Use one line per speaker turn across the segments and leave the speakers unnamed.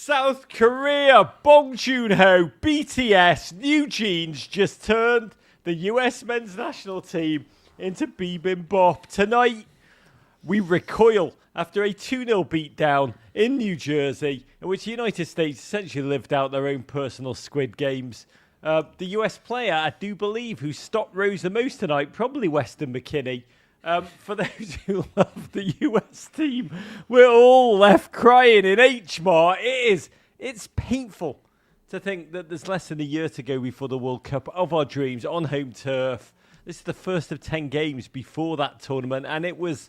South Korea, Bong Joon-ho, BTS, New Jeans just turned the US men's national team into bibimbap. Tonight, we recoil after a 2-0 beatdown in New Jersey, in which the United States essentially lived out their own personal Squid Games. The US player, I do believe, who stopped Rose the most tonight, probably Weston McKennie. For those who love the US team, we're all left crying in HMAR. It's painful to think that there's less than a year to go before the World Cup of our dreams on home turf. This is the first of 10 games before that tournament, and it was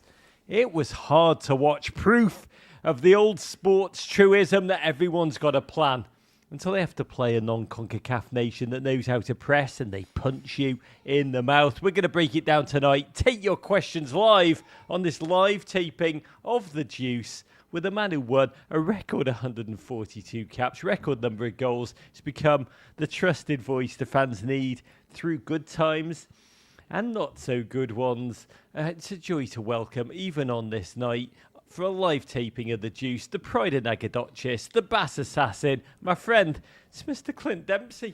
hard to watch. Proof of the old sports truism that everyone's got a plan until they have to play a non-CONCACAF nation that knows how to press and they punch you in the mouth. We're going to break it down tonight. Take your questions live on this live taping of The Juice with a man who won a record 142 caps, record number of goals. He's become the trusted voice the fans need through good times and not so good ones. It's a joy to welcome, even on this night, for a live taping of The Juice, the Pride of Nagadoches, the Bass Assassin, my friend, it's Mr. Clint Dempsey.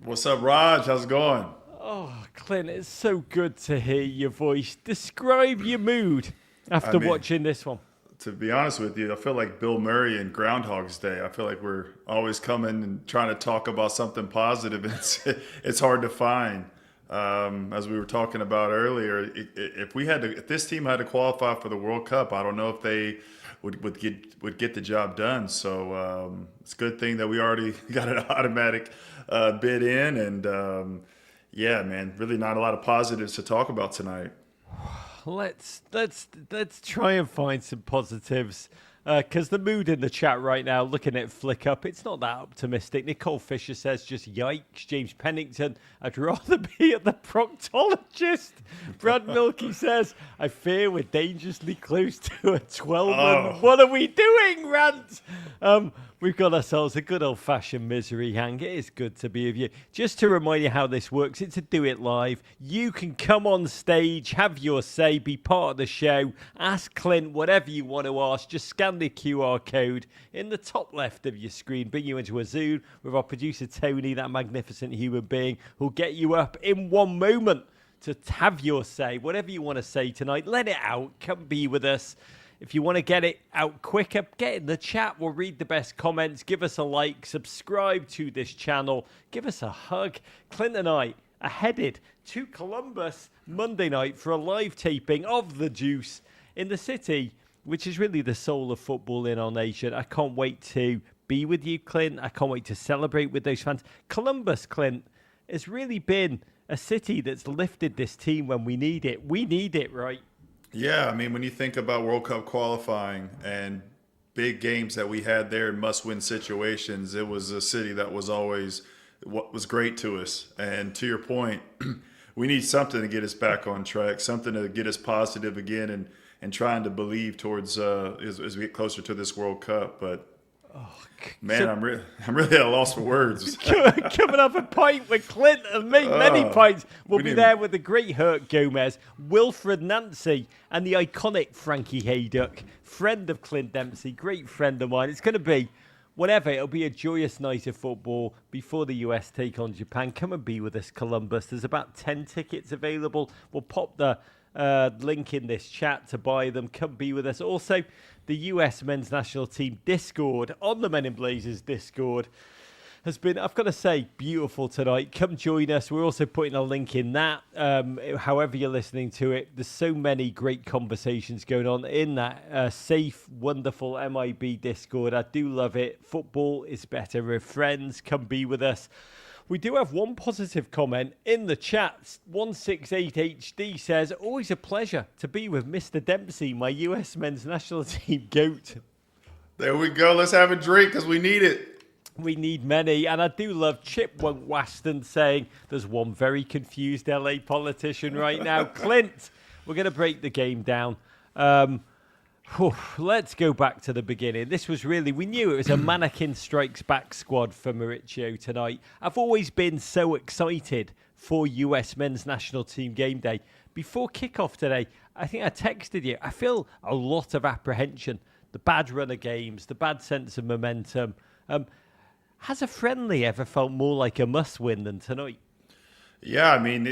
What's up, Rog? How's it going?
Oh, Clint, it's so good to hear your voice. Describe your mood after watching this one.
To be honest with you, I feel like Bill Murray in Groundhog's Day. I feel like we're always coming and trying to talk about something positive. It's hard to find. As we were talking about earlier, if this team had to qualify for the World Cup, I don't know if they would get the job done. So it's a good thing that we already got an automatic bid in, and yeah, man, really not a lot of positives to talk about tonight.
Let's try and find some positives. Because the mood in the chat right now, looking at Flick Up, it's not that optimistic. Nicole Fisher says, just yikes. James Pennington, I'd rather be at the proctologist. Brad Milky says, I fear we're dangerously close to a 12-man. What are we doing, rant? We've got ourselves a good old-fashioned misery hang. It is good to be with you. Just to remind you how this works, it's a Do It Live. You can come on stage, have your say, be part of the show, ask Clint whatever you want to ask. Just scan the QR code in the top left of your screen, bring you into a Zoom with our producer Tony, that magnificent human being, who'll get you up in one moment to have your say. Whatever you want to say tonight, let it out. Come be with us. If you want to get it out quicker, get in the chat. We'll read the best comments. Give us a like. Subscribe to this channel. Give us a hug. Clint and I are headed to Columbus Monday night for a live taping of The Juice in the city, which is really the soul of football in our nation. I can't wait to be with you, Clint. I can't wait to celebrate with those fans. Columbus, Clint, has really been a city that's lifted this team when we need it. We need it, right?
Yeah, I mean, when you think about World Cup qualifying and big games that we had there in must-win situations, it was a city that was always what was great to us. And to your point, we need something to get us back on track, something to get us positive again and trying to believe towards as we get closer to this World Cup. But man, I'm really at a loss for words.
Coming up a pint with Clint and me, many pints. We'll be there with the great Hurt Gomez, Wilfred Nancy, and the iconic Frankie Hayduck, friend of Clint Dempsey, great friend of mine. It's going to be, whatever, it'll be a joyous night of football before the US take on Japan. Come and be with us, Columbus. There's about 10 tickets available. We'll pop the link in this chat to buy them. Come be with us. Also, the US men's national team Discord on the Men in Blazers Discord has been, I've got to say, beautiful tonight. Come join us. We're also putting a link in that. However you're listening to it, there's so many great conversations going on in that safe, wonderful MIB Discord. I do love it. Football is better with friends. Come be with us. We do have one positive comment in the chat. 168HD says, always a pleasure to be with Mr. Dempsey, my US men's national team GOAT.
There we go. Let's have a drink because we need it.
We need many. And I do love Chip Waston saying there's one very confused LA politician right now. Clint, we're going to break the game down. Let's go back to the beginning. This was really, we knew it was a mannequin strikes back squad for Mauricio tonight. I've always been so excited for US men's national team game day. Before kickoff today, I think I texted you, I feel a lot of apprehension. The bad run of games, the bad sense of momentum. Has a friendly ever felt more like a must-win than tonight?
Yeah, I mean,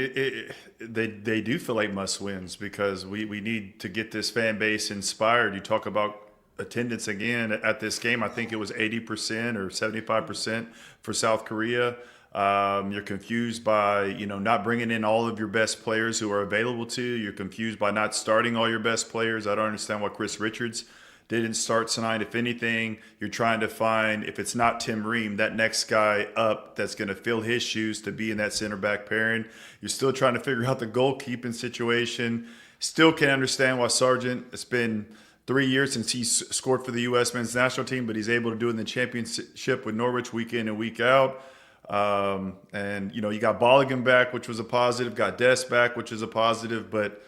they do feel like must wins because we need to get this fan base inspired. You talk about attendance again at this game. I think it was 80% or 75% for South Korea. You're confused by not bringing in all of your best players who are available to you. You're confused by not starting all your best players. I don't understand why Chris Richards didn't start tonight. If anything, you're trying to find, if it's not Tim Ream, that next guy up that's going to fill his shoes to be in that center back pairing. You're still trying to figure out the goalkeeping situation. Still can't understand why Sargent, it's been 3 years since he's scored for the U.S. men's national team, but he's able to do it in the championship with Norwich week in and week out. And you got Bolligan back, which was a positive, got Dest back, which is a positive, but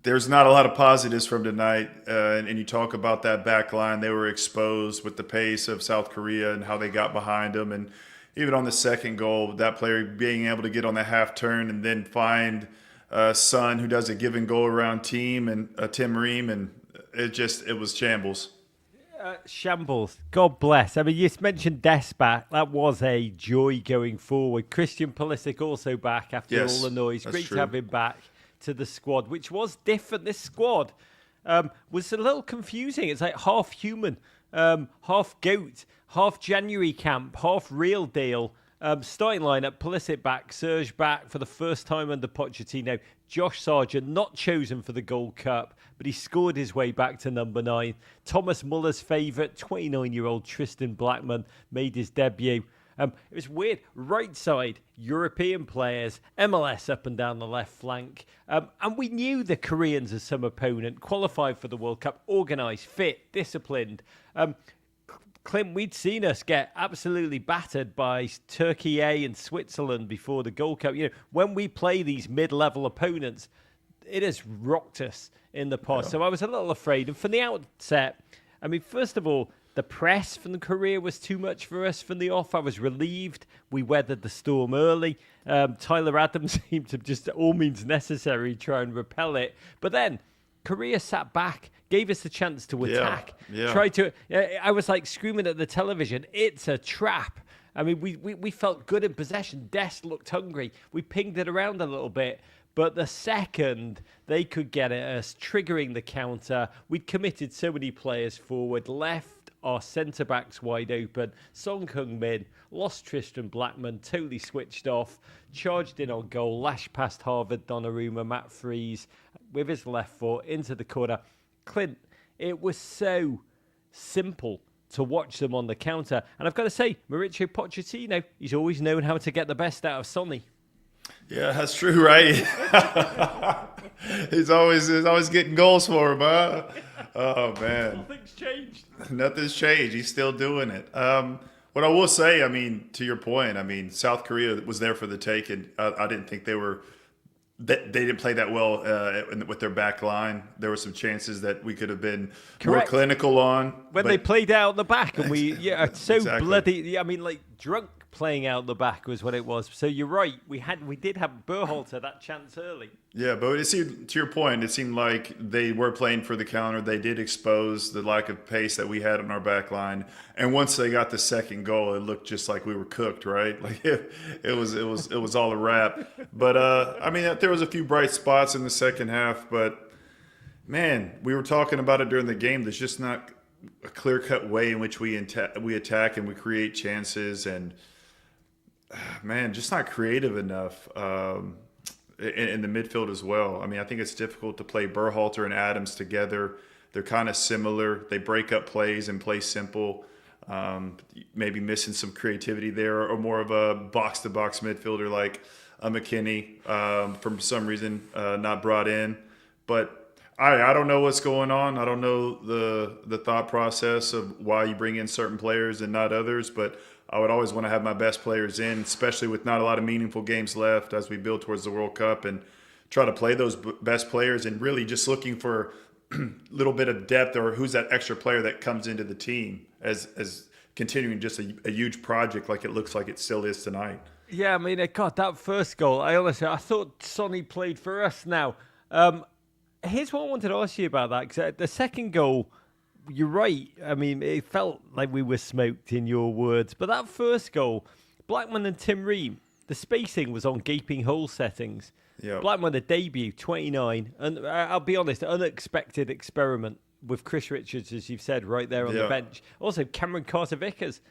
there's not a lot of positives from tonight. And you talk about that back line. They were exposed with the pace of South Korea and how they got behind them. And even on the second goal, that player being able to get on the half turn and then find Son, who does a give and go around team, and Tim Ream. And it was shambles.
Shambles. God bless. I mean, you mentioned Des back. That was a joy going forward. Christian Pulisic also back after all the noise. Great to have him back to the squad, which was different. This squad was a little confusing. It's like half human, half goat, half January camp, half real deal. Starting lineup: Pulisic back, Serge back for the first time under Pochettino. Josh Sargent not chosen for the Gold Cup, but he scored his way back to number 9. Thomas Muller's favourite, 29-year-old Tristan Blackman, made his debut. It was weird. Right side, European players, MLS up and down the left flank. And we knew the Koreans as some opponent, qualified for the World Cup, organised, fit, disciplined. Clint, we'd seen us get absolutely battered by Turkey A and Switzerland before the Gold Cup. When we play these mid-level opponents, it has rocked us in the past. Yeah. So I was a little afraid. And from the outset, I mean, first of all, the press from Korea was too much for us from the off. I was relieved we weathered the storm early. Tyler Adams seemed to just all means necessary try and repel it. But then Korea sat back, gave us a chance to attack.
Yeah.
Tried to. I was like screaming at the television, it's a trap. I mean, we felt good in possession. Dest looked hungry. We pinged it around a little bit. But the second they could get at us, triggering the counter, we'd committed so many players forward, left our centre-backs wide open. Song Heung-min lost Tristan Blackman, totally switched off, charged in on goal, lashed past Harvard, Donnarumma, Matt Freese, with his left foot into the corner. Clint, it was so simple to watch them on the counter. And I've got to say, Mauricio Pochettino, he's always known how to get the best out of Sonny.
Yeah, that's true, right? he's always getting goals for him, huh? Oh, man.
Nothing's changed.
Nothing's changed. He's still doing it. What I will say, I mean, to your point, I mean, South Korea was there for the take, and I didn't think they didn't play that well with their back line. There were some chances that we could have been more clinical on.
When they played out the back, and we so
exactly.
bloody, I mean, like drunk playing out the back was what it was. So you're right. We did have Berhalter that chance early.
Yeah, but it seemed, to your point, it seemed like they were playing for the counter. They did expose the lack of pace that we had on our back line. And once they got the second goal, it looked just like we were cooked, right? Like it was all a wrap. But I mean, there was a few bright spots in the second half. But man, we were talking about it during the game. There's just not a clear-cut way in which we attack and we create chances, and man, just not creative enough in the midfield as well. I mean, I think it's difficult to play Berhalter and Adams together. They're kind of similar. They break up plays and play simple. Maybe missing some creativity there, or more of a box-to-box midfielder like a McKinney, for some reason not brought in. But I don't know what's going on. I don't know the thought process of why you bring in certain players and not others, but I would always want to have my best players in, especially with not a lot of meaningful games left as we build towards the World Cup, and try to play those best players, and really just looking for a little bit of depth, or who's that extra player that comes into the team as continuing just a huge project like it looks like it still is tonight.
Yeah, I mean, God, that first goal, I thought Sonny played for us now. Here's what I wanted to ask you about that, because the second goal, you're right. I mean, it felt like we were smoked in your words. But that first goal, Blackman and Tim Ream, the spacing was on gaping hole settings.
Yeah.
Blackman, the debut, 29. And I'll be honest, unexpected experiment with Chris Richards, as you've said, right there on the bench. Also, Cameron Carter-Vickers.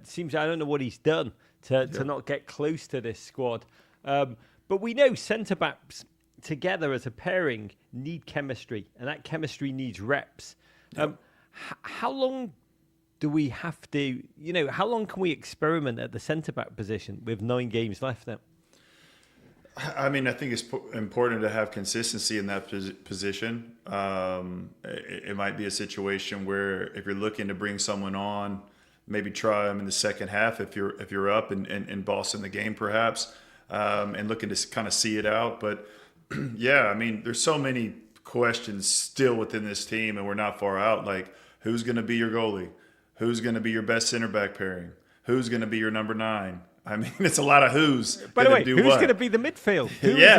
Seems, I don't know what he's done to not get close to this squad. But we know centre-backs together as a pairing need chemistry, and that chemistry needs reps. How long do we have to, how long can we experiment at the centre-back position with 9 games left now?
I mean, I think it's important to have consistency in that position. It might be a situation where if you're looking to bring someone on, maybe try them in the second half if you're up and bossing the game perhaps, and looking to kind of see it out. But yeah, I mean, there's so many questions still within this team, and we're not far out. Like, who's going to be your goalie? Who's going to be your best center back pairing? Who's going to be your number 9? I mean, it's a lot of who's.
By the way, who's going to be the midfield?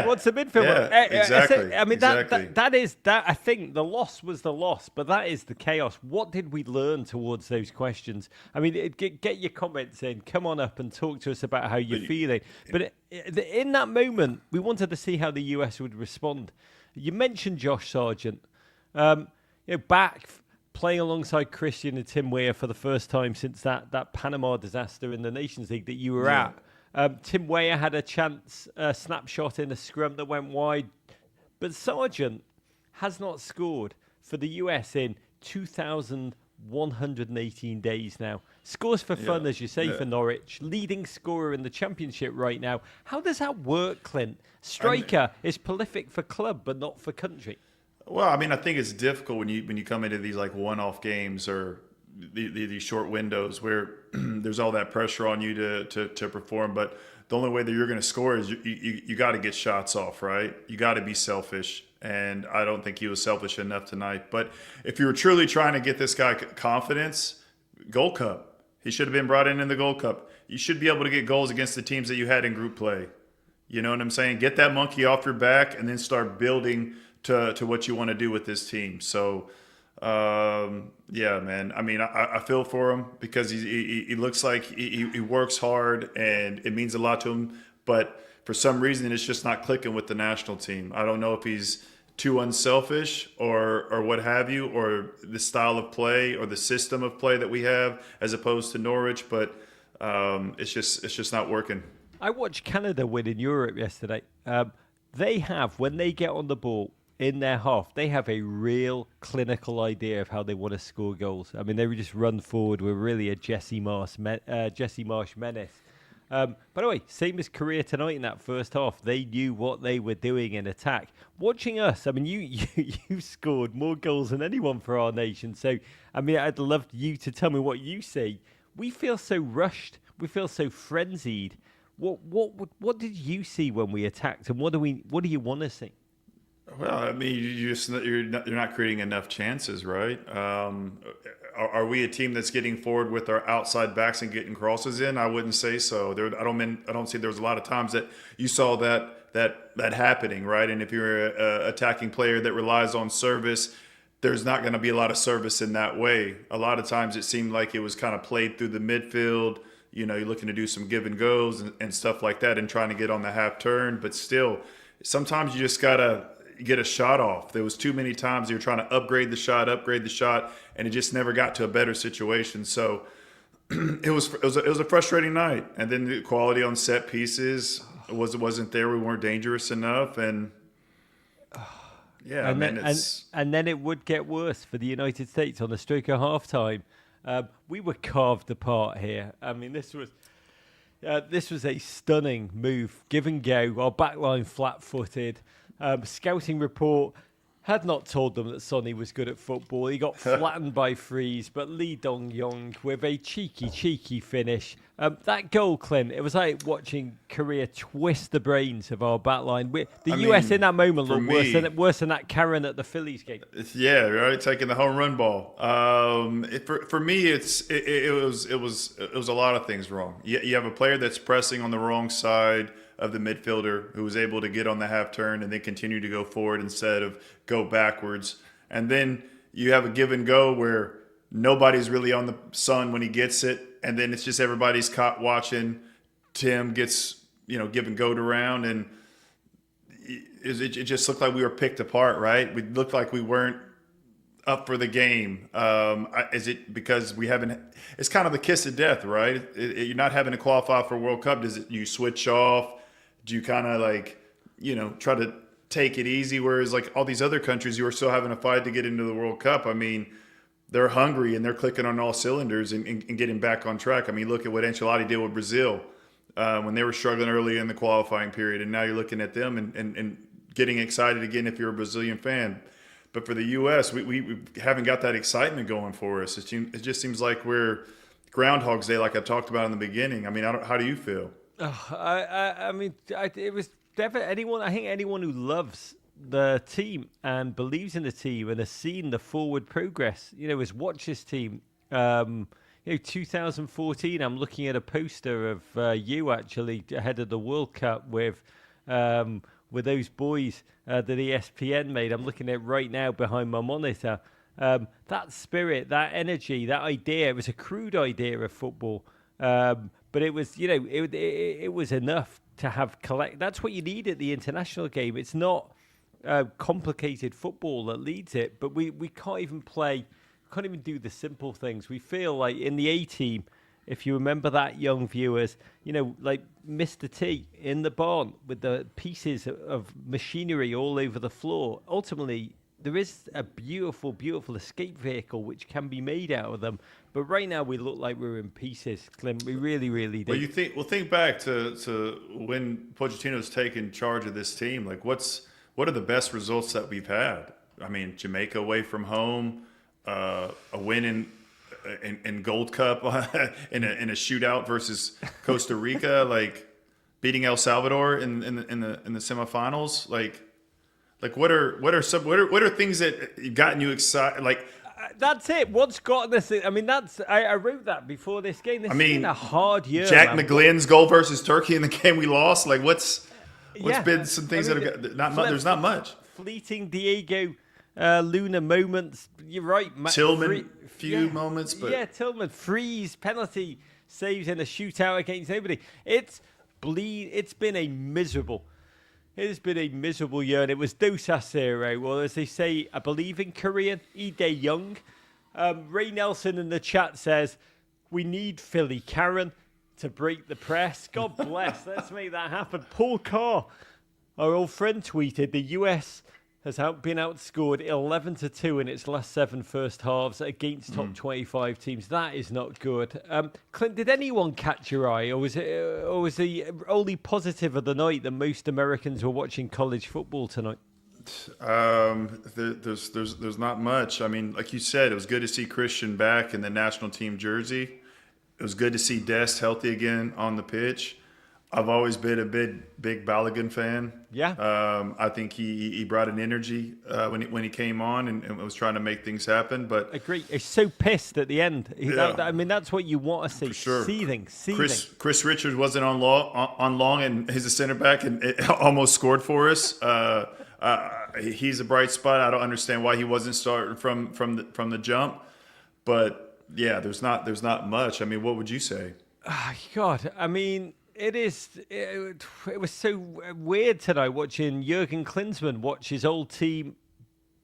What's the midfield?
Yeah, exactly.
I mean,
exactly.
that is that. I think the loss was the loss, but that is the chaos. What did we learn towards those questions? I mean, get your comments in. Come on up and talk to us about how you're feeling. But in that moment, we wanted to see how the US would respond. You mentioned Josh Sargent, back playing alongside Christian and Tim Weah for the first time since that Panama disaster in the Nations League that you were at. Tim Weah had a chance, a snapshot in a scrum that went wide. But Sargent has not scored for the US in 2,118 days now. Scores for fun, as you say, for Norwich. Leading scorer in the championship right now. How does that work, Clint? Striker is prolific for club, but not for country.
Well, I mean, I think it's difficult when you come into these like one-off games or these short windows where there's all that pressure on you to perform. But the only way that you're going to score is you got to get shots off, right? You got to be selfish, and I don't think he was selfish enough tonight. But if you were truly trying to get this guy confidence, Gold Cup. He should have been brought in the Gold Cup. You should be able to get goals against the teams that you had in group play. You know what I'm saying? Get that monkey off your back and then start building to what you want to do with this team. So, yeah, man. I mean, I feel for him because he looks like he works hard and it means a lot to him. But for some reason, it's just not clicking with the national team. I don't know if he's too unselfish or what have you, or the style of play or the system of play that we have as opposed to Norwich. But it's just not working.
I watched Canada win in Europe yesterday. They have, when they get on the ball, in their half, they have a real clinical idea of how they want to score goals. I mean, they would just run forward with really a Jesse Marsh menace. By the way, same as Korea tonight in that first half. They knew what they were doing in attack. Watching us, I mean, you scored more goals than anyone for our nation. So, I mean, I'd love you to tell me what you see. We feel so rushed. We feel so frenzied. What did you see when we attacked, and what do you want to see?
Well, I mean, you're not creating enough chances, right? Are we a team that's getting forward with our outside backs and getting crosses in? I wouldn't say so. I don't see there was a lot of times that you saw that happening, right? And if you're an attacking player that relies on service, there's not going to be a lot of service in that way. A lot of times it seemed like it was kind of played through the midfield. You know, you're looking to do some give and goes and stuff like that and trying to get on the half turn. But still, sometimes you just got to get a shot off. There was too many times you were trying to upgrade the shot, and it just never got to a better situation. So it was a frustrating night. And then the quality on set pieces wasn't there. We weren't dangerous enough, and yeah,
and then it would get worse for the United States on the stroke of halftime. We were carved apart here. I mean, this was a stunning move, give and go. Our backline flat-footed. Scouting report had not told them that Sonny was good at football. He got flattened by Freeze, but Lee Dong-yong with a cheeky finish. That goal, Clint, it was like watching Korea twist the brains of our backline. The US in that moment looked worse than that Karen at the Phillies game.
Yeah, right, taking the home run ball. For me, it was a lot of things wrong. You have a player that's pressing on the wrong side of the midfielder who was able to get on the half turn and then continue to go forward instead of go backwards. And then you have a give and go where nobody's really on the sun when he gets it, and then it's just everybody's caught watching. Tim gets give and goed around, and it just looked like we were picked apart. Right? We looked like we weren't up for the game. Is it because we haven't? It's kind of the kiss of death, right? You're not having to qualify for World Cup. Does it? You switch off? Do you kind of try to take it easy? Whereas like all these other countries, you are still having a fight to get into the World Cup. I mean, they're hungry and they're clicking on all cylinders and getting back on track. I mean, look at what Ancelotti did with Brazil when they were struggling early in the qualifying period, and now you're looking at them and getting excited again if you're a Brazilian fan. But for the U.S., we haven't got that excitement going for us. It just seems like we're Groundhog's Day, like I talked about in the beginning. I mean, how do you feel?
It was definitely anyone. I think anyone who loves the team and believes in the team and has seen the forward progress, has watched this team. 2014. I'm looking at a poster of you actually ahead of the World Cup with those boys that ESPN made. I'm looking at it right now behind my monitor. That spirit, that energy, that idea. It was a crude idea of football, but it was, it was enough to have collect. That's what you need at the international game. It's not complicated football that leads it, but we can't even play. Can't even do the simple things. We feel like in the A team, if you remember that, young viewers, like Mr. T in the barn with the pieces of machinery all over the floor. Ultimately, there is a beautiful, beautiful escape vehicle which can be made out of them. But right now, we look like we're in pieces, Clint. We really, really do.
Well, think back to when Pochettino's taken charge of this team. Like, what are the best results that we've had? I mean, Jamaica away from home. A win in Gold Cup in a shootout versus Costa Rica, like beating El Salvador in the semifinals. Like what are things that gotten you excited? Like
that's it. What's gotten us? I mean, I wrote that before this game. This has been a hard year.
Jack McGlynn's goal versus Turkey in the game we lost. Like what's been some things that have got there's not much.
Fleeting Diego Luna moments. You're right.
Tillman, moments, but
Tillman freeze penalty saves in a shootout against nobody. It has been a miserable year, and it was dos a cero. Well, as they say, I believe in Korean, Lee Dae-young. Ray Nelson in the chat says we need Philly Karen to break the press. God bless. Let's make that happen. Paul Carr, our old friend, tweeted the US has been outscored 11-2 in its last 7 first halves against top 25 teams. That is not good. Clint, did anyone catch your eye, or was the only positive of the night that most Americans were watching college football tonight?
There's not much. I mean, like you said, it was good to see Christian back in the national team jersey. It was good to see Dest healthy again on the pitch. I've always been a big Balogun fan.
Yeah.
I think he brought an energy when he came on and was trying to make things happen. But
agree. He's so pissed at the end. I mean, that's what you want to see.
For sure.
Seething.
Chris Richards wasn't on long, and he's a center back and it almost scored for us. He's a bright spot. I don't understand why he wasn't starting from the jump. But yeah, there's not much. I mean, what would you say?
God, I mean. It was so weird tonight watching Jurgen Klinsmann watch his old team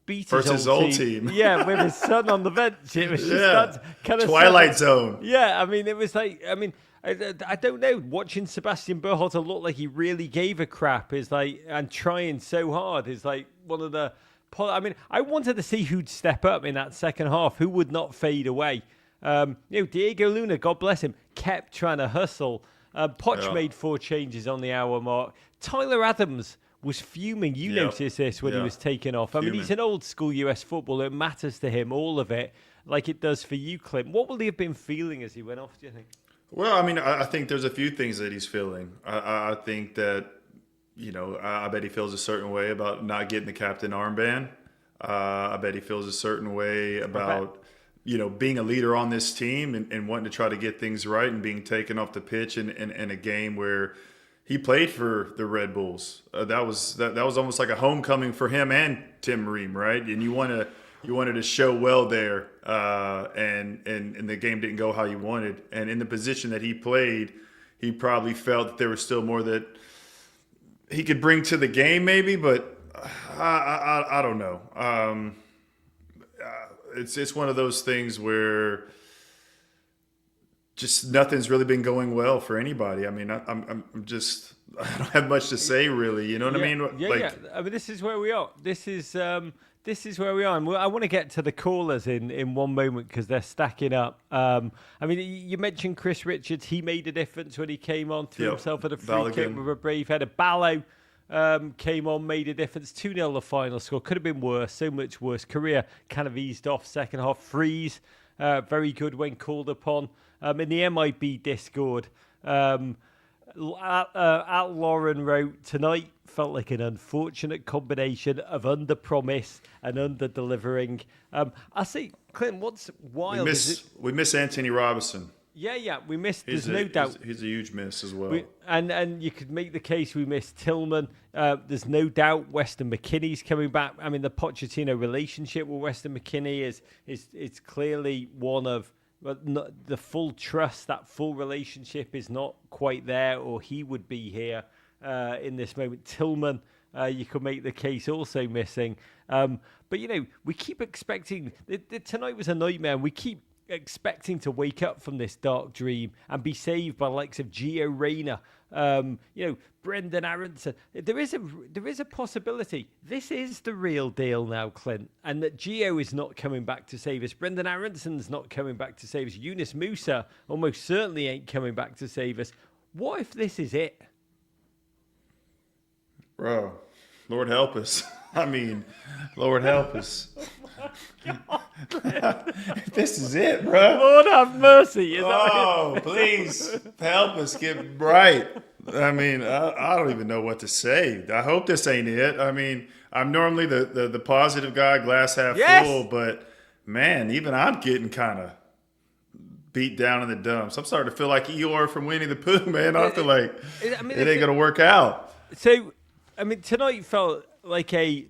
beat
his old team.
Yeah, with his son on the bench. It was just that kind of
Twilight Zone.
Yeah, I mean, it was like, I don't know. Watching Sebastian Berhalter look like he really gave a crap and trying so hard is like one of the. I mean, I wanted to see who'd step up in that second half, who would not fade away. Diego Luna, God bless him, kept trying to hustle. Poch made 4 changes on the hour mark. Tyler Adams was fuming. You noticed this when he was taken off. I mean, he's an old school US footballer. It matters to him, all of it, like it does for you, Clint. What will he have been feeling as he went off, do you think?
Well, I mean, I think there's a few things that he's feeling. I think that, I bet he feels a certain way about not getting the captain armband. I bet he feels a certain way about being a leader on this team and wanting to try to get things right and being taken off the pitch in a game where he played for the Red Bulls. That was almost like a homecoming for him and Tim Ream, right? And you want you wanted to show well there, and the game didn't go how you wanted. And in the position that he played, he probably felt that there was still more that he could bring to the game, maybe. But I don't know. It's one of those things where just nothing's really been going well for anybody. I mean, I'm just I don't have much to say really. You know what I mean?
Yeah. I mean, this is where we are. This is where we are. And I want to get to the callers in one moment because they're stacking up. I mean, you mentioned Chris Richards. He made a difference when he came on, threw himself at a free kick with a brave header. Ballo came on, made a difference. 2-0 the final score. Could have been worse, so much worse. Korea kind of eased off second half. Freeze, very good when called upon. In the MIB Discord, Lauren wrote, tonight felt like an unfortunate combination of under-promise and under-delivering. I say, Clint, what's wild
we miss Anthony Robinson.
Yeah, we missed. There's no doubt.
He's a huge miss as well.
And you could make the case we missed Tillman. There's no doubt Weston McKennie's coming back. I mean, the Pochettino relationship with Weston McKennie is clearly one of, but the full trust, that full relationship is not quite there, or he would be here in this moment. Tillman, you could make the case also missing. But, we keep expecting, tonight was a nightmare, and we keep expecting to wake up from this dark dream and be saved by the likes of Gio Reyna, Brendan Aronson. There is a possibility. This is the real deal now, Clint, and that Gio is not coming back to save us. Brendan Aronson's not coming back to save us. Yunus Musa almost certainly ain't coming back to save us. What if this is it?
Bro, Lord help us. I mean, Lord help us. This is it, bro.
Lord have mercy.
Please help us get right. I mean, I don't even know what to say. I hope this ain't it. I mean, I'm normally the positive guy, glass half full, but man, even I'm getting kind of beat down in the dumps. I'm starting to feel like Eeyore from Winnie the Pooh, man. I feel like it ain't going to work out.
So, I mean, tonight felt like I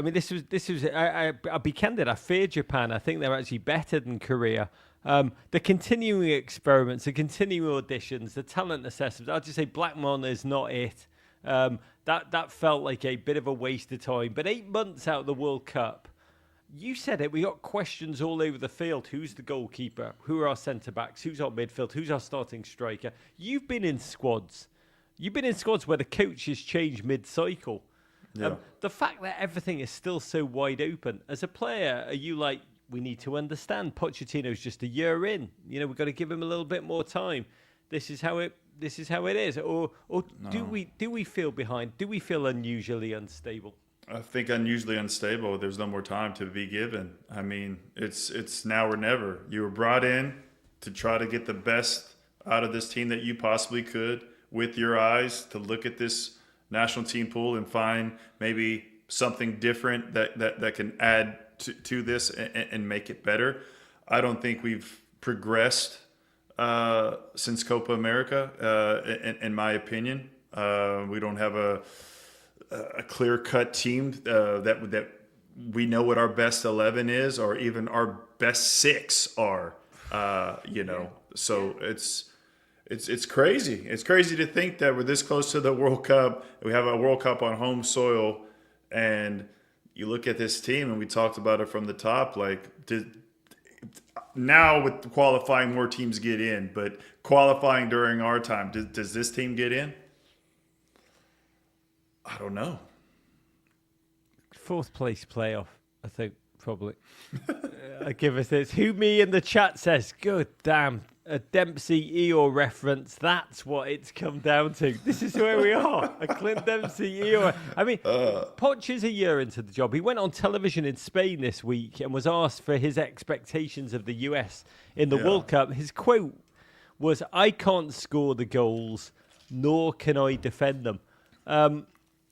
mean, this was. I'll be candid. I fear Japan. I think they're actually better than Korea. The continuing experiments, the continuing auditions, the talent assessments. I'll just say Blackmon is not it. That felt like a bit of a waste of time. But 8 months out of the World Cup, you said it. We got questions all over the field. Who's the goalkeeper? Who are our centre backs? Who's our midfield? Who's our starting striker? You've been in squads. You've been in squads where the coaches change mid-cycle.
Yeah.
The fact that everything is still so wide open, as a player, are you like, we need to understand Pochettino's just a year in. We've got to give him a little bit more time. This is how it is. Or do we feel behind? Do we feel unusually unstable?
I think unusually unstable. There's no more time to be given. I mean, it's now or never. You were brought in to try to get the best out of this team that you possibly could with your eyes, to look at this national team pool and find maybe something different that can add to this and make it better. I don't think we've progressed since Copa America, in my opinion. We don't have a clear-cut team that we know what our best 11 is, or even our best 6 are. So it's crazy. It's crazy to think that we're this close to the World Cup. We have a World Cup on home soil, and you look at this team, and we talked about it from the top. Like, now with qualifying, more teams get in, but qualifying during our time, does this team get in? I don't know.
4th place playoff, I think, probably. I give us this. Who me in the chat says, good damn, a Dempsey Eeyore reference. That's what it's come down to. This is where we are. A Clint Dempsey Eeyore. I mean, Poch is a year into the job. He went on television in Spain this week and was asked for his expectations of the US in the World Cup. His quote was, I can't score the goals, nor can I defend them.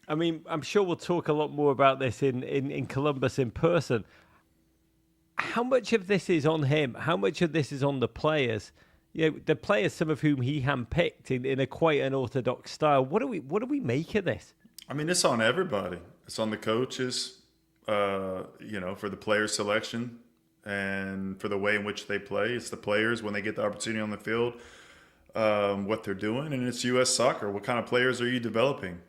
I mean, I'm sure we'll talk a lot more about this in Columbus in person. How much of this is on him? How much of this is on the players? The players, some of whom he handpicked in a quite unorthodox style. What do we make of this?
I mean, it's on everybody. It's on the coaches. for the player selection and for the way in which they play. It's the players when they get the opportunity on the field, what they're doing, and it's U.S. soccer. What kind of players are you developing?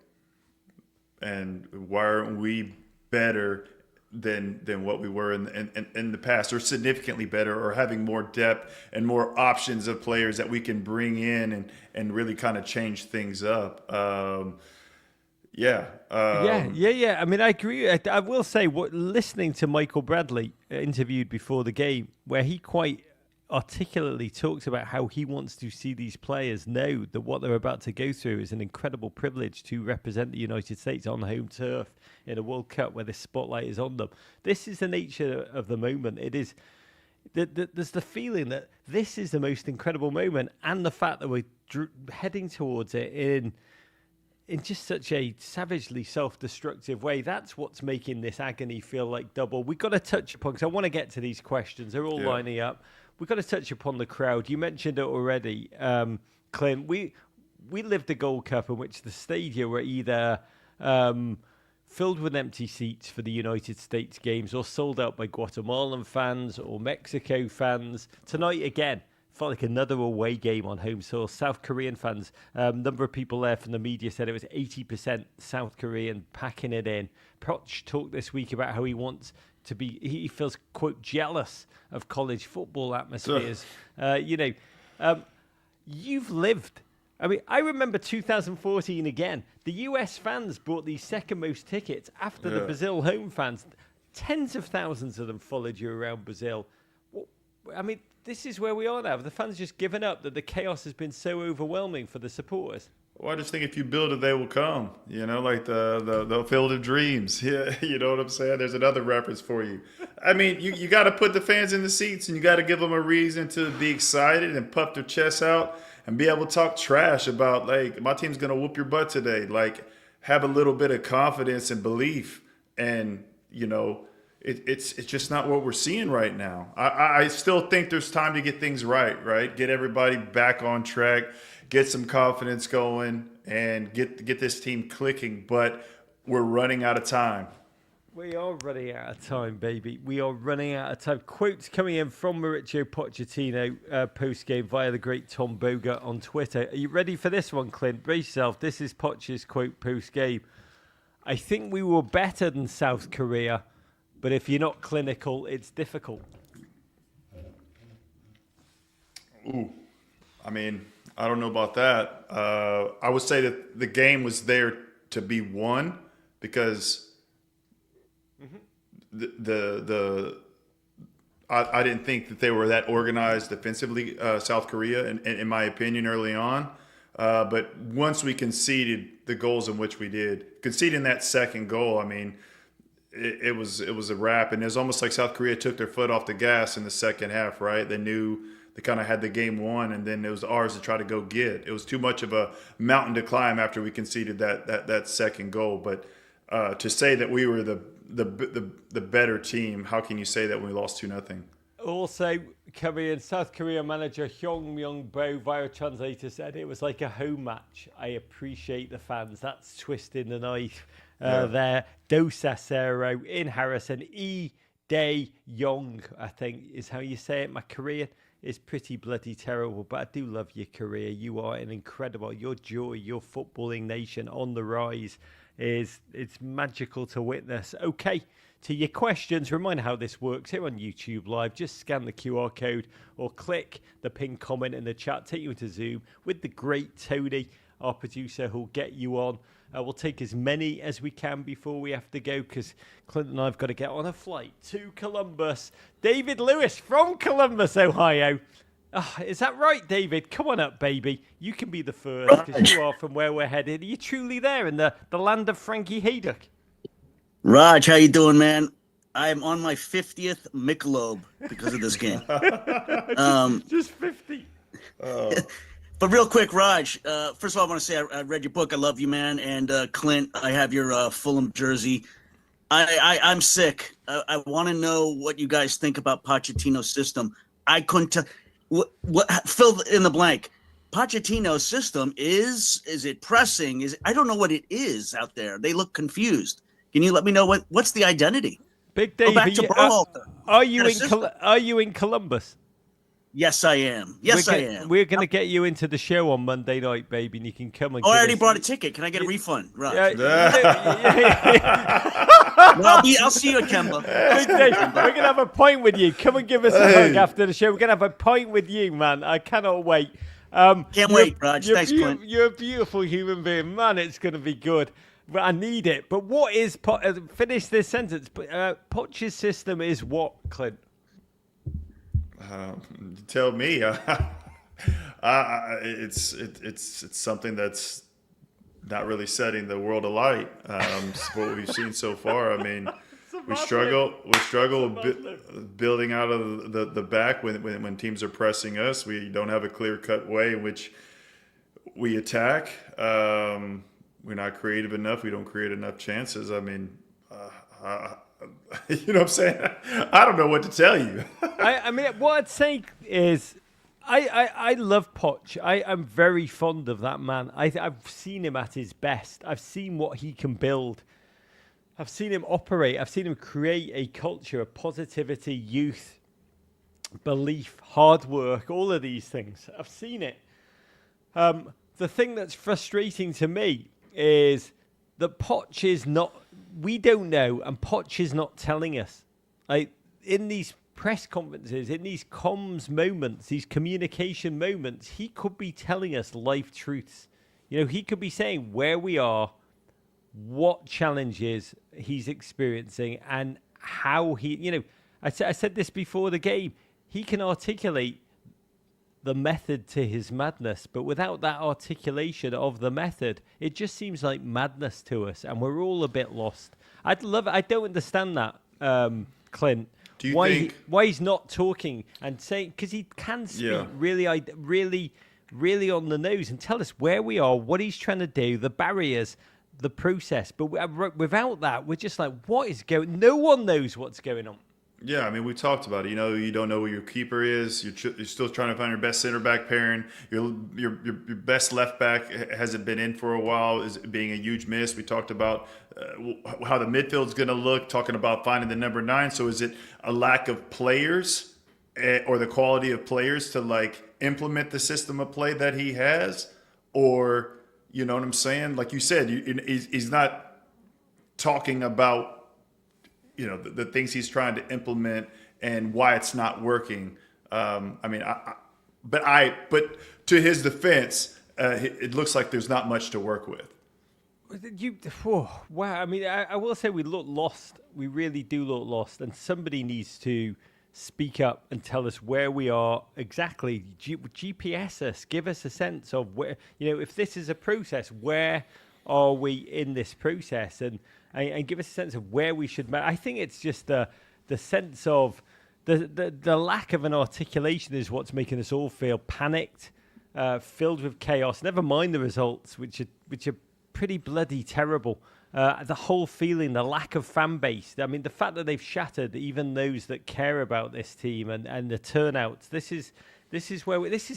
And why aren't we better than what we were in the past, or significantly better, or having more depth and more options of players that we can bring in and really kind of change things up? Yeah.
Yeah. I mean, I agree. I will say, listening to Michael Bradley interviewed before the game, where he quite articulately talks about how he wants to see these players know that what they're about to go through is an incredible privilege to represent the United States on home turf in a World Cup where the spotlight is on them. This is the nature of the moment. It is. There's the feeling that this is the most incredible moment, and the fact that we're heading towards it in just such a savagely self-destructive way. That's what's making this agony feel like double. We've got to touch upon, because I want to get to these questions. They're all lining up. We've got to touch upon the crowd. You mentioned it already, Clint. We lived a Gold Cup in which the stadia were either filled with empty seats for the United States games or sold out by Guatemalan fans or Mexico fans. Tonight, again, felt like another away game on home soil. South Korean fans, number of people there from the media said it was 80% South Korean packing it in. Poch talked this week about how he feels, quote, jealous of college football atmospheres. You've lived. I mean, I remember 2014 again. The US fans bought the second most tickets after the Brazil home fans. Tens of thousands of them followed you around Brazil. I mean, this is where we are now. The fans just given up that the chaos has been so overwhelming for the supporters.
Well, I just think if you build it, they will come. Like the Field of Dreams. Yeah, you know what I'm saying? There's another reference for you. I mean, you got to put the fans in the seats, and you got to give them a reason to be excited and puff their chests out and be able to talk trash about, like, my team's going to whoop your butt today. Like, have a little bit of confidence and belief. And, it's just not what we're seeing right now. I still think there's time to get things right? Get everybody back on track, get some confidence going, and get this team clicking. But we're running out of time.
We are running out of time, baby. We are running out of time. Quotes coming in from Mauricio Pochettino post-game via the great Tom Boga on Twitter. Are you ready for this one, Clint? Brace yourself. This is Poch's quote post-game. I think we were better than South Korea, but if you're not clinical, it's difficult.
Ooh, I mean, I don't know about that. I would say that the game was there to be won because I didn't think that they were that organized defensively, South Korea, in my opinion, early on. But once we conceded the goals in which we did, conceding that second goal, I mean, it was a wrap. And it was almost like South Korea took their foot off the gas in the second half, right? They knew they kind of had the game won, and then it was ours to try to go get. It was too much of a mountain to climb after we conceded that second goal. But to say that we were the better team, how can you say that when we lost 2-0?
Also, Korean South Korea manager Hyung Myung-bo via translator said it was like a home match. I appreciate the fans. That's twisting the knife there. Dos a cero in Harrison. Dae Young, I think is how you say it. My Korean is pretty bloody terrible, but I do love your Korea. You are an incredible, your joy, your footballing nation on the rise. It's magical to witness. Okay, to your questions, reminder how this works here on YouTube Live. Just scan the QR code or click the pinned comment in the chat, take you into Zoom with the great Tony, our producer, who'll get you on. We'll take as many as we can before we have to go, because Clint and I have got to get on a flight to Columbus. David Lewis from Columbus, Ohio. Oh, is that right, David? Come on up, baby. You can be the first, because you are from where we're headed. Are you truly there in the land of Frankie Haydock?
Raj, how you doing, man? I'm on my 50th Michelob because of this game.
Just 50.
But real quick, Raj, first of all, I want to say I read your book. I love you, man. And Clint, I have your Fulham jersey. I'm sick. I want to know what you guys think about Pochettino's system. I couldn't tell. What fill in the blank. Pochettino's system is it pressing? I don't know what it is out there. They look confused. Can you let me know what's the identity?
Big
Go
Dave,
back to Berhalter.
are you
Get a
in
system.
Are you in Columbus?
Yes, I am. Yes, I am.
We're going to get you into the show on Monday night, baby, and you can come and
Oh,
give
I already
us-
bought a ticket. Can I get a refund? Right.
Yeah.
I'll see you at Kemba.
Big Dave, we're going to have a pint with you. Come and give us a hug after the show. We're going to have a pint with you, man. I cannot wait.
Can't wait, Raj. Thanks, Clint.
You're a beautiful human being. Man, it's going to be good. But I need it. But what is... finish this sentence. Poch's system is what, Clint?
Tell me. It's something that's not really setting the world alight. What we've seen so far. I mean, we struggle building out of the back when teams are pressing us. We don't have a clear-cut way in which we attack. We're not creative enough. We don't create enough chances. I mean, you know what I'm saying? I don't know what to tell you.
I mean, what I'd say is, I love Poch. I'm very fond of that man. I've seen him at his best. I've seen what he can build. I've seen him operate. I've seen him create a culture of positivity, youth, belief, hard work, all of these things. I've seen it. The thing that's frustrating to me is that Poch is not, we don't know, and Poch is not telling us. Like, in these press conferences, in these comms moments, these communication moments, he could be telling us life truths. You know, he could be saying where we are, what challenges he's experiencing, and how he, you know, I said this before the game, he can articulate the method to his madness, but without that articulation of the method, it just seems like madness to us, and we're all a bit lost. I don't understand that, Clint.
Do you think
why he's not talking and saying, because he can speak really on the nose and tell us where we are, what he's trying to do, the barriers, the process. But without that, we're just like, what is going? No one knows what's going on.
Yeah, I mean, we talked about it. You know, you don't know who your keeper is. You're still trying to find your best center back pairing. Your best left back hasn't been in for a while, is being a huge miss. We talked about how the midfield's going to look, talking about finding the number 9. So is it a lack of players or the quality of players to, like, implement the system of play that he has? Or, you know what I'm saying? Like you said, he's not talking about, you know, the things he's trying to implement and why it's not working. But to his defense, it looks like there's not much to work with.
Wow. I mean, I will say we look lost. We really do look lost. And somebody needs to speak up and tell us where we are exactly. GPS us. Give us a sense of where, you know, if this is a process, where are we in this process? And give us a sense of where we should. I think it's just the sense of the lack of an articulation is what's making us all feel panicked, filled with chaos. Never mind the results, which are pretty bloody terrible. The whole feeling, the lack of fan base. I mean, the fact that they've shattered even those that care about this team and the turnouts. This is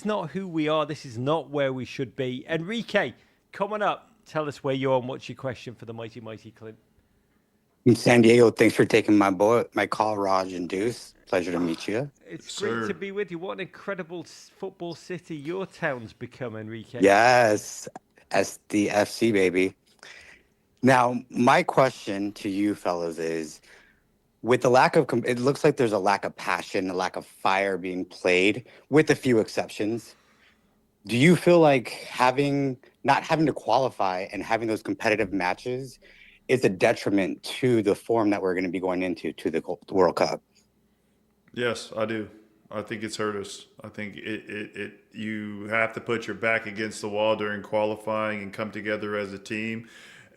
not who we are. This is not where we should be. Enrique, coming up. Tell us where you are and what's your question for the mighty Clint.
In San Diego, thanks for taking my call, Raj and Deuce. Pleasure to meet you.
It's great to be with you. What an incredible football city your town's become, Enrique.
Yes, SDFC, baby. Now, my question to you fellas is, with the lack of, it looks like there's a lack of passion, a lack of fire being played, with a few exceptions. Do you feel like not having to qualify and having those competitive matches is a detriment to the form that we're going to be going into to the World Cup?
Yes, I do. I think it's hurt us. I think you have to put your back against the wall during qualifying and come together as a team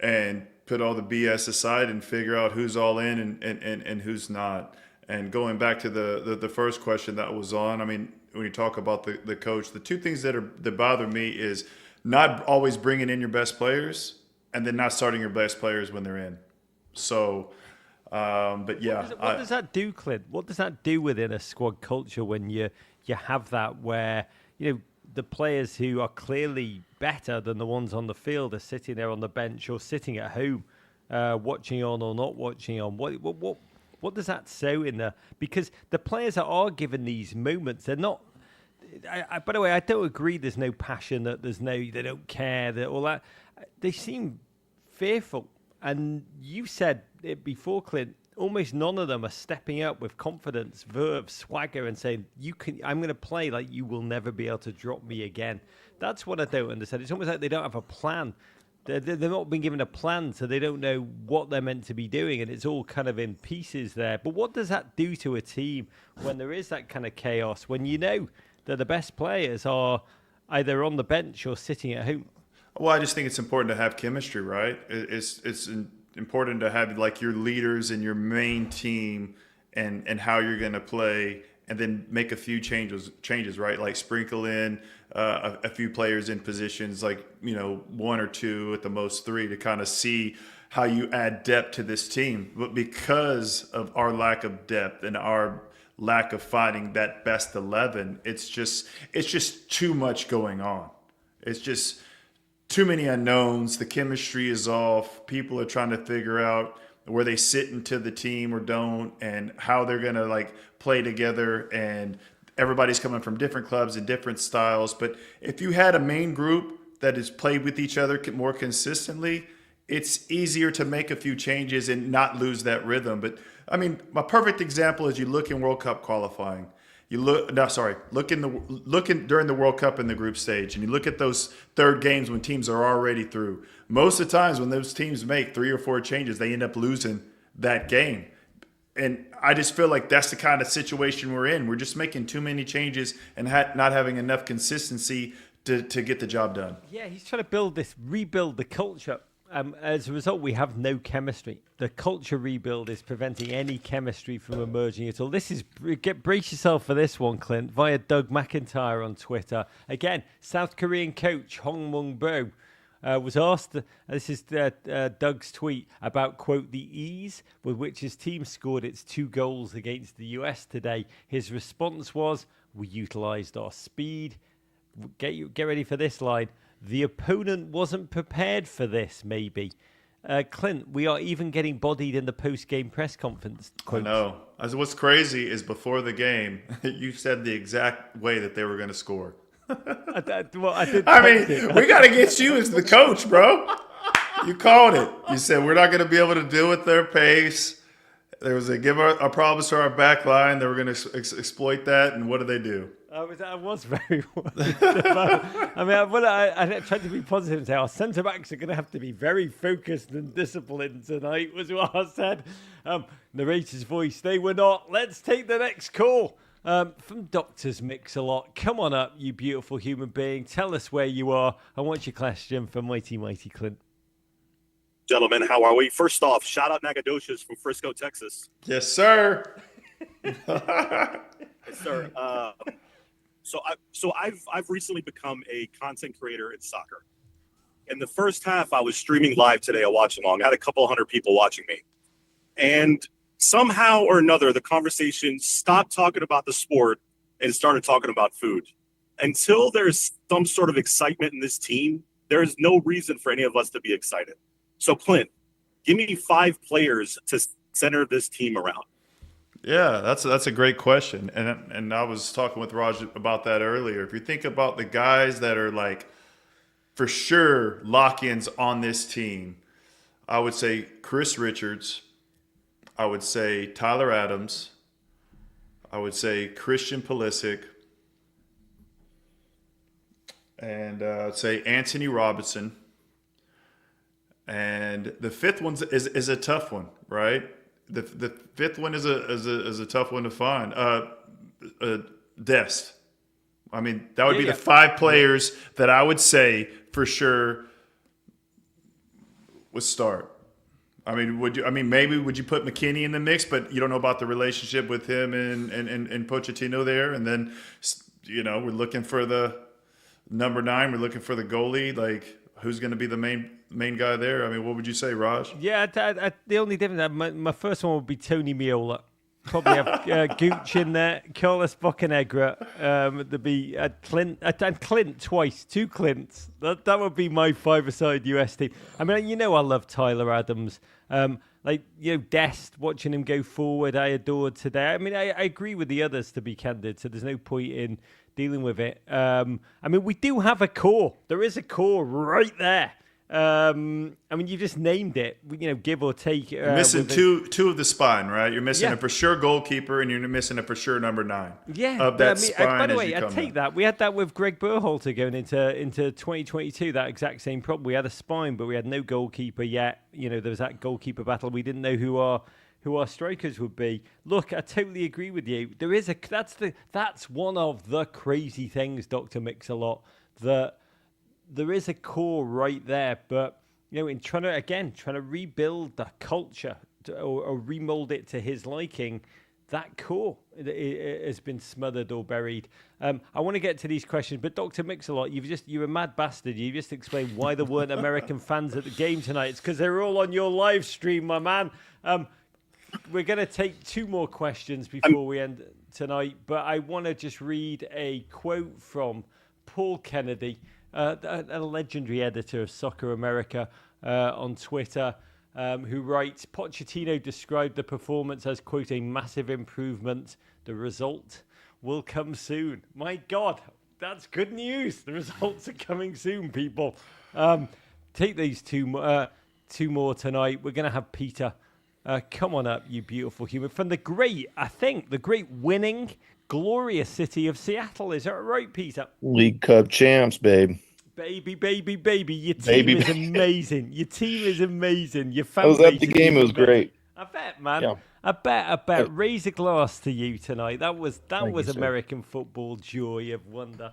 and put all the BS aside and figure out who's all in and who's not. And going back to the first question that was on, I mean, when you talk about the coach, the two things that bother me is not always bringing in your best players and then not starting your best players when they're in. So, but yeah.
What does that do, Clint? What does that do within a squad culture when you have that where, you know, the players who are clearly better than the ones on the field are sitting there on the bench or sitting at home, watching on or not watching on? What does that sow in there? Because the players that are given these moments, they're not. By the way, I don't agree. There's no passion. That they don't care. That all that. They seem fearful. And you said it before, Clint. Almost none of them are stepping up with confidence, verve, swagger, and saying, I'm going to play like you will never be able to drop me again. That's what I don't understand. It's almost like they don't have a plan. They're not being given a plan, so they don't know what they're meant to be doing, and it's all kind of in pieces there. But what does that do to a team when there is that kind of chaos, when you know that the best players are either on the bench or sitting at home?
Well, I just think it's important to have chemistry, right? It's important to have like your leaders and your main team and how you're going to play, and then make a few changes, right? Like sprinkle in a few players in positions, like, one or two at the most, three, to kind of see how you add depth to this team. But because of our lack of depth and our lack of finding that best 11, it's just too much going on. It's just too many unknowns. The chemistry is off. People are trying to figure out where they sit into the team or don't, and how they're going to like play together. And everybody's coming from different clubs and different styles. But if you had a main group that has played with each other more consistently, it's easier to make a few changes and not lose that rhythm. But I mean, my perfect example is you look in World Cup qualifying. Look in during the World Cup in the group stage, and you look at those third games when teams are already through. Most of the times when those teams make 3 or 4 changes, they end up losing that game. And I just feel like that's the kind of situation we're in. We're just making too many changes and not having enough consistency to get the job done.
Yeah, he's trying to rebuild the culture. As a result, we have no chemistry. The culture rebuild is preventing any chemistry from emerging at all. Brace yourself for this one, Clint, via Doug McIntyre on Twitter. Again, South Korean coach Hong Mung-bo was asked, this is Doug's tweet, about, quote, the ease with which his team scored its 2 goals against the US today. His response was, we utilised our speed. Get ready for this line. The opponent wasn't prepared for this, maybe. Clint, we are even getting bodied in the post-game press conference. Quotes.
I know. What's crazy is before the game, you said the exact way that they were going to score.
We got
to get you as the coach, bro. You called it. You said we're not going to be able to deal with their pace. There was give our problems to our back line. They were going to exploit that, and what did they do?
I was very worried about. I tried to be positive and say our centre backs are going to have to be very focused and disciplined tonight. Was what I said. Narrator's voice. They were not. Let's take the next call from Doctor's Mix-a-Lot. Come on up, you beautiful human being. Tell us where you are and what's your question for Mighty Clint.
Gentlemen, how are we? First off, shout out Nagadocious from Frisco, Texas.
Yes, sir.
Yes, sir. So I've recently become a content creator in soccer. In the first half, I was streaming live today, a watch along. I had a couple hundred people watching me. And somehow or another, the conversation stopped talking about the sport and started talking about food. Until there's some sort of excitement in this team, there's no reason for any of us to be excited. So, Clint, give me 5 players to center this team around.
Yeah, that's a great question. And I was talking with Raj about that earlier. If you think about the guys that are like for sure lock-ins on this team, I would say Chris Richards. I would say Tyler Adams. I would say Christian Pulisic. And I'd say Anthony Robinson. And the 5th one is a tough one, right? The 5th one is a tough one to find. Dest. I mean, that would be the 5 players that I would say for sure would start. I mean, maybe would you put McKinney in the mix, but you don't know about the relationship with him and Pochettino there. And then, we're looking for the number 9. We're looking for the goalie. Like, who's going to be the main guy there? I mean, what would you say, Raj?
Yeah, the only difference, my first one would be Tony Meola. probably have Gooch in there, Carlos Bocanegra, there'd be Clint, and Clint twice, 2 Clints. That would be my 5-a-side US team. I mean, you know I love Tyler Adams. Dest, watching him go forward, I adored today. I mean, I agree with the others, to be candid, so there's no point in dealing with it. I mean, we do have a core. There is a core right there. I mean, you just named it, give or take.
You're missing two of the spine, right? You're missing a for sure goalkeeper, and you're missing a for sure number 9.
Yeah,
of that spine.
by the way, I take that. We had that with Greg Berhalter going into 2022. That exact same problem. We had a spine, but we had no goalkeeper yet. There was that goalkeeper battle. We didn't know who our strikers would be. Look, I totally agree with you. That's one of the crazy things, Dr. Mix-a-Lot, that there is a core right there, but in trying to rebuild the culture or remold it to his liking, that core has been smothered or buried. I want to get to these questions, but Dr. Mix-a-Lot, you're a mad bastard. You just explained why there weren't American fans at the game tonight. It's because they're all on your live stream, my man. We're going to take 2 more questions before we end tonight, but I want to just read a quote from Paul Kennedy, a legendary editor of Soccer America on Twitter, who writes, Pochettino described the performance as, quote, a massive improvement. The result will come soon. My God, that's good news. The results are coming soon, people. Take these 2 more tonight. We're going to have Peter. Come on up, you beautiful human. From the great winning, glorious city of Seattle. Is that right, Peter?
League Cup champs, babe.
Baby. Your team is amazing. Your team is amazing. Your fan
I was at the game. It was great.
I bet, man.
Yeah.
I bet. Raise a glass to you tonight. That was
Thank you,
American football joy of wonder.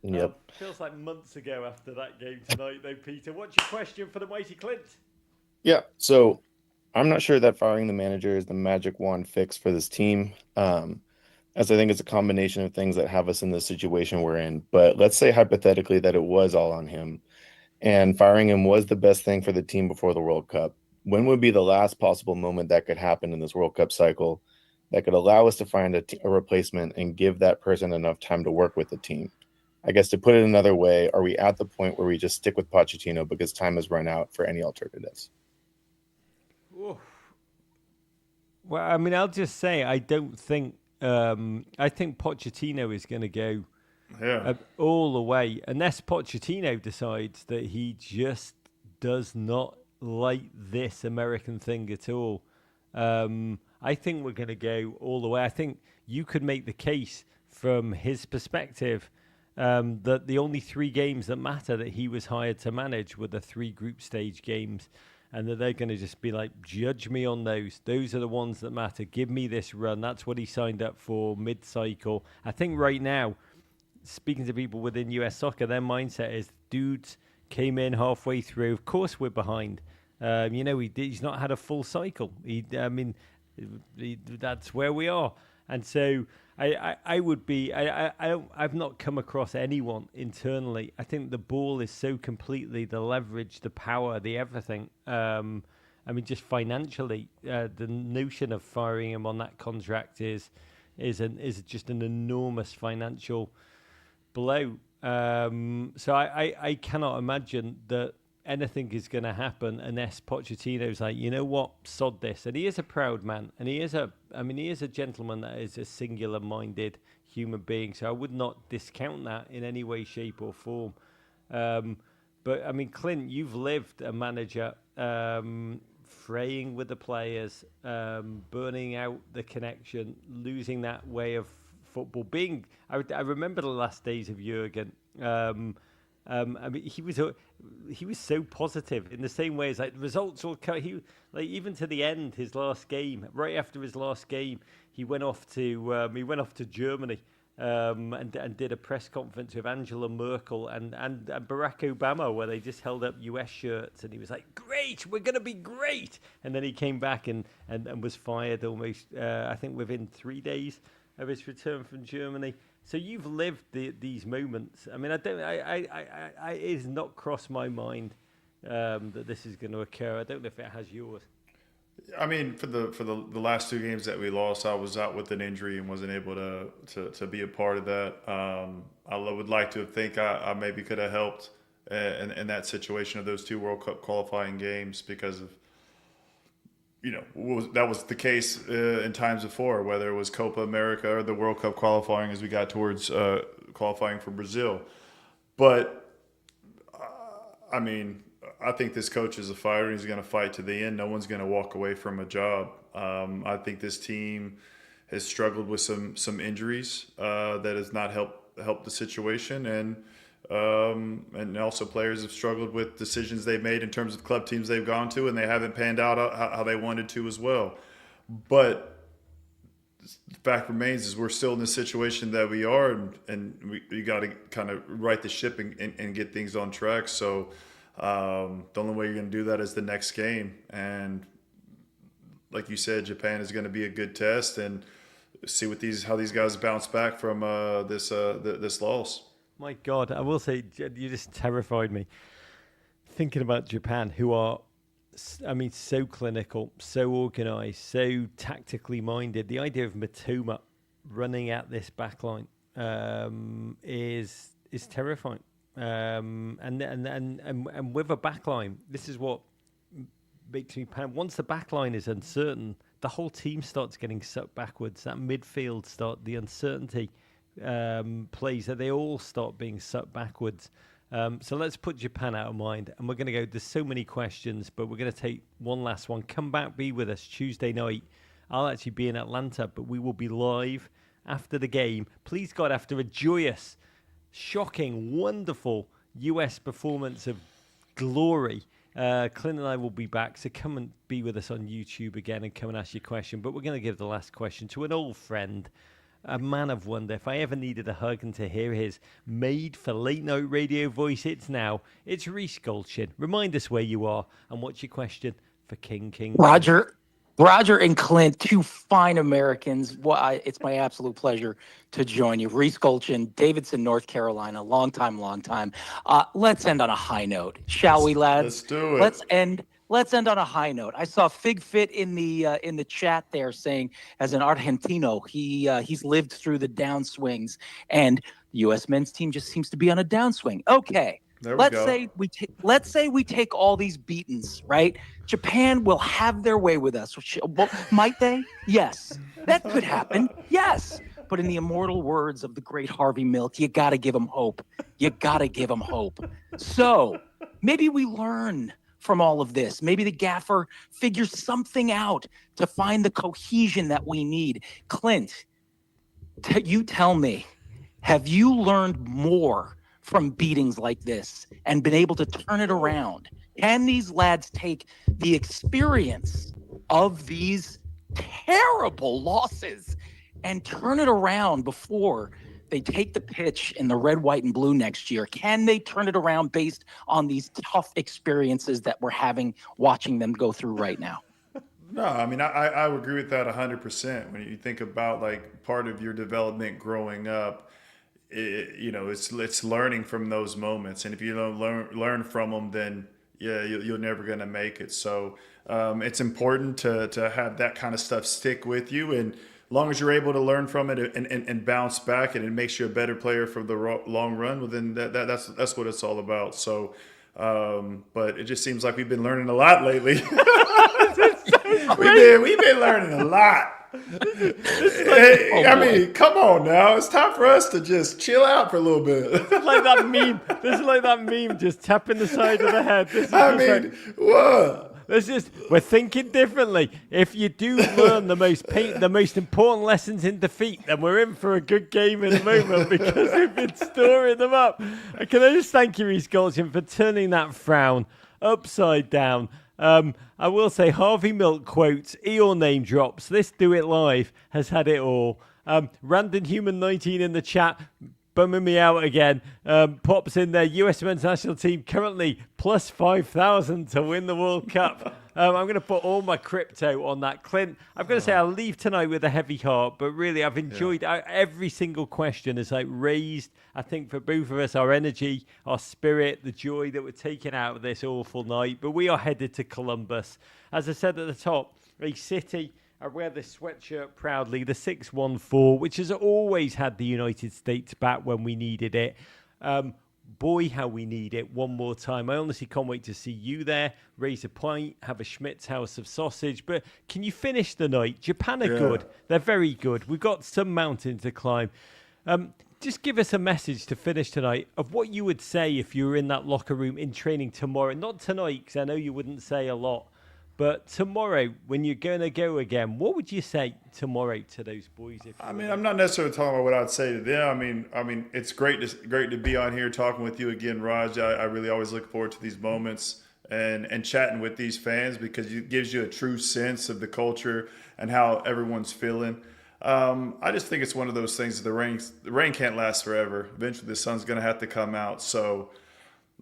Yep.
Feels like months ago after that game tonight, though, Peter. What's your question for the mighty Clint?
Yeah. So I'm not sure that firing the manager is the magic wand fix for this team. As I think it's a combination of things that have us in the situation we're in. But let's say hypothetically that it was all on him and firing him was the best thing for the team before the World Cup. When would be the last possible moment that could happen in this World Cup cycle that could allow us to find a replacement and give that person enough time to work with the team? I guess to put it another way, are we at the point where we just stick with Pochettino because time has run out for any alternatives?
Oof. Well, I mean, I'll just say I don't think I think Pochettino is going to go all the way, unless Pochettino decides that he just does not like this American thing at all. I think we're going to go all the way. I think you could make the case from his perspective that the only 3 games that matter that he was hired to manage were the 3 group stage games. And that they're going to just be like, judge me on those. Those are the ones that matter. Give me this run. That's what he signed up for mid-cycle. I think right now, speaking to people within US soccer, their mindset is, dudes came in halfway through. Of course we're behind. He's not had a full cycle. That's where we are. And so I've not come across anyone internally. I think the ball is so completely the leverage, the power, the everything. Just financially, the notion of firing him on that contract is just an enormous financial blow. So I cannot imagine that anything is going to happen unless Pochettino's like, you know what, sod this. And he is a proud man, and he is a gentleman that is a singular-minded human being. So I would not discount that in any way, shape, or form. But I mean, Clint, you've lived a manager fraying with the players, burning out the connection, losing that way of football. I remember the last days of Jurgen. He was so positive in the same way as like the results will come. Even to the end, his last game, right after his last game, he went off to Germany and did a press conference with Angela Merkel and Barack Obama, where they just held up US shirts, and he was like, "Great, we're gonna be great," and then he came back and was fired almost I think within 3 days of his return from Germany. So you've lived these moments. I mean, it has not crossed my mind that this is going to occur. I don't know if it has yours.
I mean, for the last two games that we lost, I was out with an injury and wasn't able to be a part of that. I would like to think I maybe could have helped in that situation of those two World Cup qualifying games because of that was the case in times before, whether it was Copa America or the World Cup qualifying as we got towards qualifying for Brazil. But I mean, I think this coach is a fighter. He's going to fight to the end. No one's going to walk away from a job. I think this team has struggled with some injuries that has not helped the situation, and also players have struggled with decisions they've made in terms of club teams they've gone to, and they haven't panned out how they wanted to as well. But the fact remains is we're still in the situation that we are, and we got to kind of right the ship and get things on track. So the only way you're going to do that is the next game. And like you said, Japan is going to be a good test, and see how these guys bounce back from this loss.
My God, I will say, you just terrified me. Thinking about Japan, who are, so clinical, so organised, so tactically minded. The idea of Matoma running at this backline is terrifying. And with a backline, this is what makes me panic. Once the backline is uncertain, the whole team starts getting sucked backwards. That midfield the uncertainty plays that they all start being sucked backwards. So let's put Japan out of mind, and we're going to go. There's so many questions, but we're going to take one last one. Come back, be with us Tuesday night. I'll actually be in Atlanta, but we will be live after the game. Please God, after a joyous, shocking, wonderful US performance of glory, Clint and I will be back. So come and be with us on YouTube again and come and ask your question. But we're going to give the last question to an old friend, a man of wonder. If I ever needed a hug and to hear his made for late night radio voice, it's now. It's Reese Goldchin. Remind us where you are and what's your question for King.
Roger and Clint, two fine Americans. It's my absolute pleasure to join you. Reese Goldchin, Davidson, North Carolina. Long time. Let's end on a high note, shall we, lads?
Let's do it.
Let's end on a high note. I saw Fig Fit in the chat there saying, as an Argentino, he's lived through the downswings, and the U.S. men's team just seems to be on a downswing. Okay, let's say we take all these beatings, right? Japan will have their way with us. Might they? Yes, that could happen. Yes. But in the immortal words of the great Harvey Milk, you got to give them hope. So maybe we learn from all of this. Maybe the gaffer figures something out to find the cohesion that we need. Clint, you tell me, have you learned more from beatings like this and been able to turn it around? Can these lads take the experience of these terrible losses and turn it around before they take the pitch in the red, white, and blue next year? Can they turn it around based on these tough experiences that we're watching them go through right now?
No, I mean, I would agree with that 100%. When you think about like part of your development growing up, it's learning from those moments. And if you don't learn from them, then yeah, you're never going to make it. So it's important to have that kind of stuff stick with you. And as long as you're able to learn from it and bounce back, and it makes you a better player for the long run, well, then that's what it's all about. So, but it just seems like we've been learning a lot lately. We've been learning a lot. I mean, come on now. It's time for us to just chill out for a little bit.
This is like that meme, just tapping the side of the head.
What?
We're thinking differently. If you do learn the most important lessons in defeat, then we're in for a good game in a moment because we've been storing them up. Can I just thank you, Reese Goldchin, for turning that frown upside down? I will say Harvey Milk quotes, Eeyore name drops. This Do It Live has had it all. Random Human 19 in the chat, bumming me out again. Pops in there. US men's national team currently plus 5,000 to win the World Cup. I'm going to put all my crypto on that. Clint, I've got to say I'll leave tonight with a heavy heart, but really I've enjoyed every single question has raised, I think, for both of us, our energy, our spirit, the joy that we're taking out of this awful night. But we are headed to Columbus. As I said at the top, a city. I wear this sweatshirt proudly, the 614, which has always had the United States back when we needed it. Boy, how we need it one more time. I honestly can't wait to see you there. Raise a pint, have a Schmidt's House of Sausage. But can you finish the night? Japan are good. They're very good. We've got some mountains to climb. Just give us a message to finish tonight of what you would say if you were in that locker room in training tomorrow. Not tonight, because I know you wouldn't say a lot. But tomorrow, when you're going to go again, what would you say tomorrow to those boys?
I'm not necessarily talking about what I'd say to them. I mean, it's great to be on here talking with you again, Raj. I really always look forward to these moments and chatting with these fans because it gives you a true sense of the culture and how everyone's feeling. I just think it's one of those things. The rain can't last forever. Eventually, the sun's going to have to come out. So.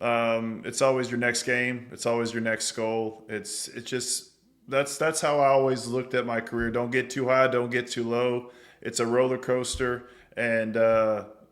It's always your next game. It's always your next goal. It's just that's how I always looked at my career. Don't get too high. Don't get too low. It's a roller coaster, and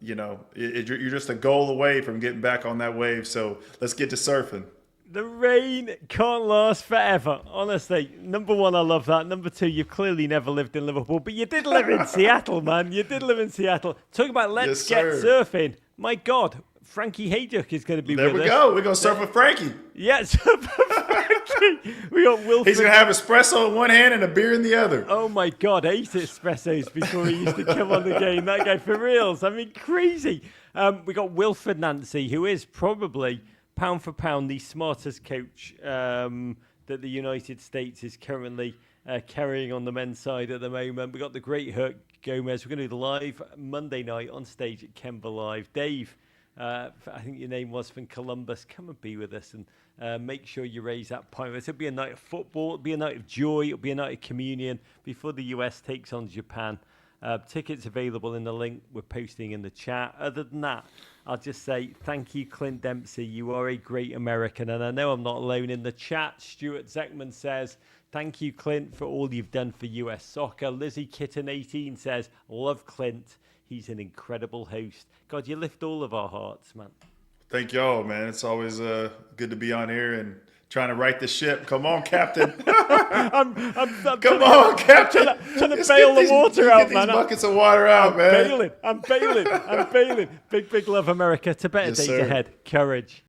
you're just a goal away from getting back on that wave. So let's get to surfing.
The rain can't last forever. Honestly, number one, I love that. Number two, you've clearly never lived in Liverpool, but you did live in Seattle, man. You did live in Seattle. Talking about let's get surfing. My God. Frankie Hayduck is going to be with us.
There we go. We're going to surf with Frankie.
Yeah, surf with Frankie. We got Wilfred.
He's going to have espresso in one hand and a beer in the other.
Oh, my God. 8 espressos before he used to come on the game. That guy for reals. I mean, crazy. We got Wilfred Nancy, who is probably, pound for pound, the smartest coach that the United States is currently carrying on the men's side at the moment. We got the great Herc Gomez. We're going to do the live Monday night on stage at Kemba Live. Dave. I think your name was from Columbus. Come and be with us and make sure you raise that point. It'll be a night of football. It'll be a night of joy. It'll be a night of communion before the US takes on Japan. Tickets available in the link we're posting in the chat. Other than that, I'll just say thank you, Clint Dempsey. You are a great American. And I know I'm not alone in the chat. Stuart Zeckman says, thank you, Clint, for all you've done for US soccer. Lizzie Kitten 18 says, love Clint. He's an incredible host. God, you lift all of our hearts, man.
Thank y'all, man. It's always good to be on here and trying to right the ship. Come on, Captain.
I'm
Come on, Captain.
Trying to bail the water out, man.
Get these buckets of water out, man.
I'm bailing. Big love, America. To better days ahead. Courage.